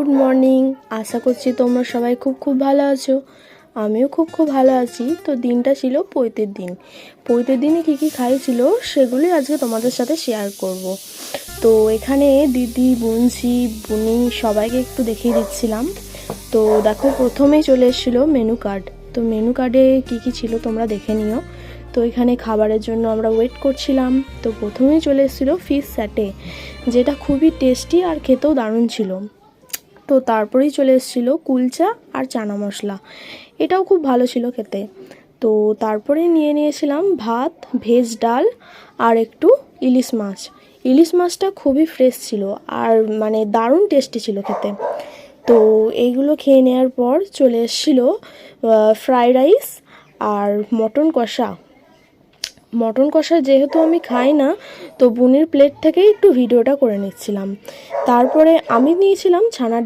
Good morning. আশা করছি তোমরা সবাই খুব ভালো আছো। আমিও খুব ভালো আছি। তো দিনটা ছিল পৈতের দিন। পৈতের দিনে কী খাইছিল সেগুলোই আজকে তোমাদের সাথে শেয়ার করব। তো এখানে দিদি, বুনঝি, বুনি সবাইকে একটু দেখিয়ে দিচ্ছিলাম। তো দেখো, প্রথমেই চলে এসেছিলো মেনু কার্ড। তো মেনু কার্ডে কী ছিল তোমরা দেখে নিও। তো এখানে খাবারের জন্য আমরা ওয়েট করছিলাম। তো প্রথমেই চলে এসেছিলো ফিশ স্যাটে, যেটা খুবই টেস্টি আর খেতেও দারুণ ছিল। তো তারপরেই চলে এসেছিলো কুলচা আর চানা মশলা, এটাও খুব ভালো ছিল খেতে। তো তারপরে নিয়েছিলাম ভাত, ভেজ ডাল আর একটু ইলিশ মাছ। ইলিশ মাছটা খুবই ফ্রেশ ছিল আর মানে দারুণ টেস্টি ছিল খেতে। তো এইগুলো খেয়ে নেওয়ার পর চলে এসেছিলো ফ্রাইড রাইস আর মটন কষা যেহেতু আমি খাই না, তো বুনির প্লেট থেকেই একটু ভিডিওটা করে নিচ্ছিলাম। তারপরে আমি নিয়েছিলাম ছানার